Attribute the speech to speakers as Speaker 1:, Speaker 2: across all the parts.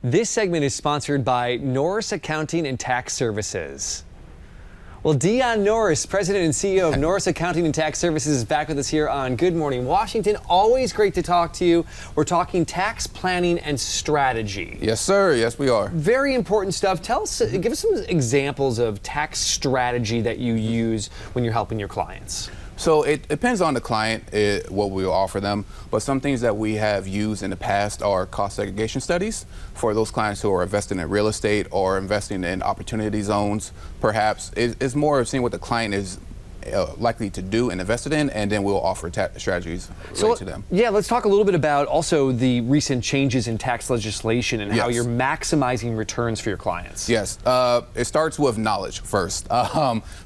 Speaker 1: This segment is sponsored by Norris Accounting and Tax Services. Well, Dion Norris, President and CEO of Norris Accounting and Tax Services, is back with us here on Good Morning Washington. Always great to talk to you. We're talking tax planning and strategy.
Speaker 2: Yes, sir. Yes, we are. Very
Speaker 1: important stuff. Tell us, give us some examples of tax strategy that you use when you're helping your clients.
Speaker 2: So it depends on the client, what we offer them, but some things that we have used in the past are cost segregation studies for those clients who are investing in real estate or investing in opportunity zones. Perhaps it's more of seeing what the client is likely to do and invested in, and then we'll offer strategies to them.
Speaker 1: Yeah, let's talk a little bit about also the recent changes in tax legislation and how you're maximizing returns for your clients.
Speaker 2: Yes, it starts with knowledge first.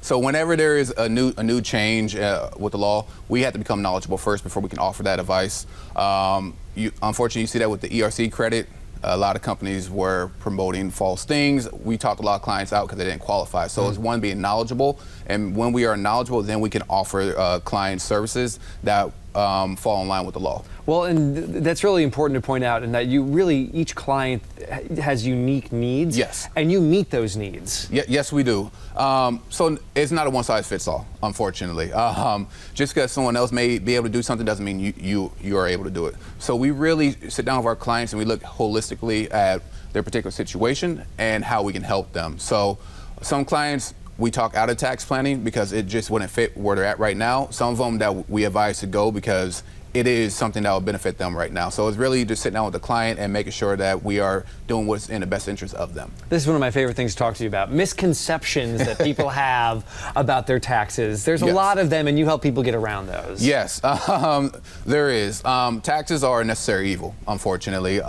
Speaker 2: So whenever there is a new change with the law, we have to become knowledgeable first before we can offer that advice. Unfortunately, you see that with the ERC credit. A lot of companies were promoting false things. We talked a lot of clients out because they didn't qualify. So it's one, being knowledgeable, and when we are knowledgeable, then we can offer clients services that fall in line with the law.
Speaker 1: Well, and that's really important to point out, in that you really, each client has unique needs.
Speaker 2: Yes.
Speaker 1: And you meet those needs.
Speaker 2: Yes, we do. So it's not a one-size-fits-all, unfortunately. Just because someone else may be able to do something doesn't mean you are able to do it. So we really sit down with our clients and we look holistically at their particular situation and how we can help them. So some clients, we talk out of tax planning because it just wouldn't fit where they're at right now. Some of them that we advise to go because it is something that will benefit them right now. So it's really just sitting down with the client and making sure that we are doing what's in the best interest of them.
Speaker 1: This is one of my favorite things to talk to you about. Misconceptions that people have about their taxes. There's a lot of them, and you help people get around those.
Speaker 2: Yes, there is. Taxes are a necessary evil, unfortunately,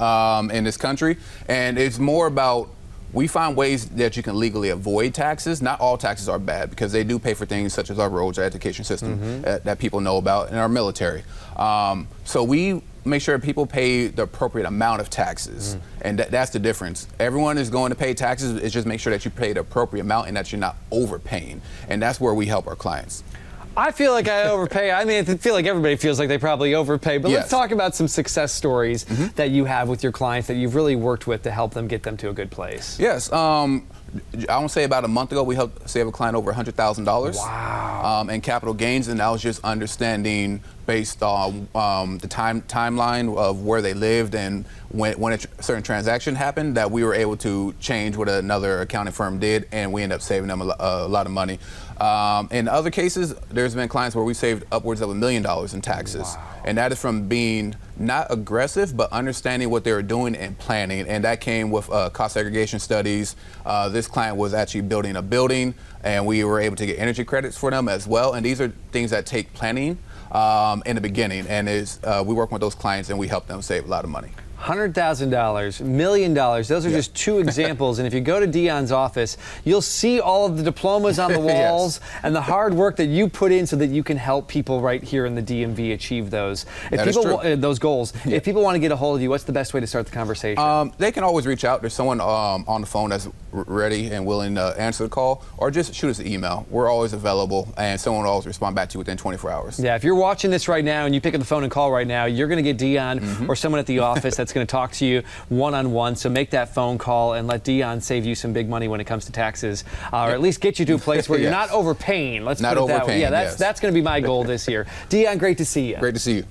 Speaker 2: in this country. And it's more about, we find ways that you can legally avoid taxes. Not all taxes are bad, because they do pay for things such as our roads, our education system that people know about, and our military. So we make sure people pay the appropriate amount of taxes, and that's the difference. Everyone is going to pay taxes. It's just make sure that you pay the appropriate amount and that you're not overpaying, and that's where we help our clients.
Speaker 1: I feel like I overpay. I mean, I feel like everybody feels like they probably overpay, but let's talk about some success stories that you have with your clients that you've really worked with to help them get them to a good place.
Speaker 2: Yes. I want to say about a month ago, we helped save a client over $100,000 in capital gains, and that was just understanding based on the timeline of where they lived and when a certain transaction happened, that we were able to change what another accounting firm did, and we ended up saving them a lot of money. In other cases, there's been clients where we saved upwards of $1 million in taxes. And that is from being not aggressive, but understanding what they were doing and planning. And that came with cost segregation studies. This client was actually building a building, and we were able to get energy credits for them as well. And these are things that take planning in the beginning. And we work with those clients, and we help them save a lot of money.
Speaker 1: $100,000, $1 million, those are just two examples. And if you go to Dion's office, you'll see all of the diplomas on the walls and the hard work that you put in so that you can help people right here in the DMV achieve those. Those goals. If people want to get a hold of you, what's the best way to start the conversation?
Speaker 2: They can always reach out. There's someone on the phone that's ready and willing to answer the call, or just shoot us an email. We're always available, and someone will always respond back to you within 24 hours.
Speaker 1: Yeah, if you're watching this right now and you pick up the phone and call right now, you're going to get Dion or someone at the office that's going to talk to you one-on-one. So make that phone call and let Dion save you some big money when it comes to taxes, or at least get you to a place where you're not overpaying. Let's put it that way. Yeah, that's going to be my goal this year. Dion, great to see you.
Speaker 2: Great to see you.